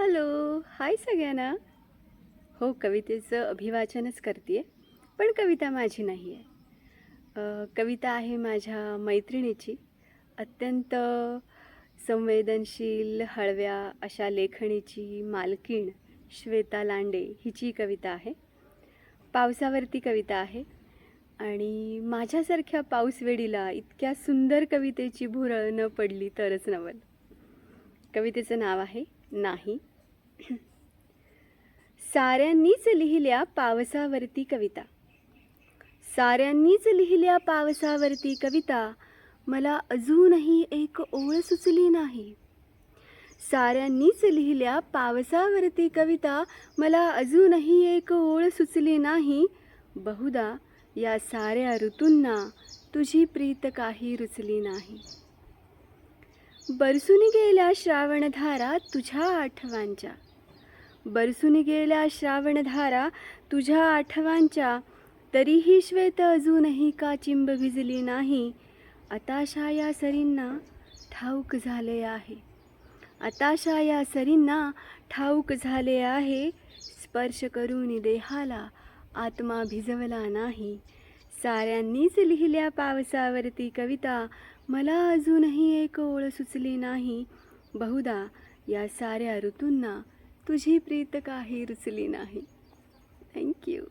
Hello, हाय सगळ्यांना. हो, कवितेचं अभिवाचनच करते पण कविता माझी नाही आहे. कविता आहे माझ्या मैत्रिणीची. अत्यंत संवेदनशील, हळव्या अशा लेखणीची मालकीण श्वेता लांडे हिची कविता आहे. पावसावरती कविता आहे आणि माझ्यासारख्या पाऊसवेडीला इतक्या सुंदर कवितेची भुरळ न पडली तरच नवल. कवितेचं नाव आहे नाही. साऱ्यांनीच लिहिल्या पावसावरती कविता, साऱ्यांनीच लिहिल्या पावसावरती कविता, मला अजूनही एक ओळ सुचली नाही. साऱ्यांनीच लिहिल्या पावसावरती कविता, मला अजूनही एक ओळ सुचली नाही. बहुधा या साऱ्या ऋतूंना तुझी प्रीत काही रुचली नाही. बरसून गेल्या श्रावणधारा तुझ्या आठवांच्या, बरसून गेल्या श्रावणधारा तुझ्या आठवांच्या, तरीही श्वेत अजूनही का चिंब भिजली नाही. आताशा या सरींना ठाऊक झाले आहे, आताशा या सरींना ठाऊक झाले आहे, स्पर्श करून देहाला आत्मा भिजवला नाही. साऱ्यांनीच लिहिल्या पावसावरती कविता, मला अजूनही एक ओळ सुचली नाही. बहुधा या साऱ्या ऋतूंना तुझी प्रीत काही रुचली नाही. थँक्यू.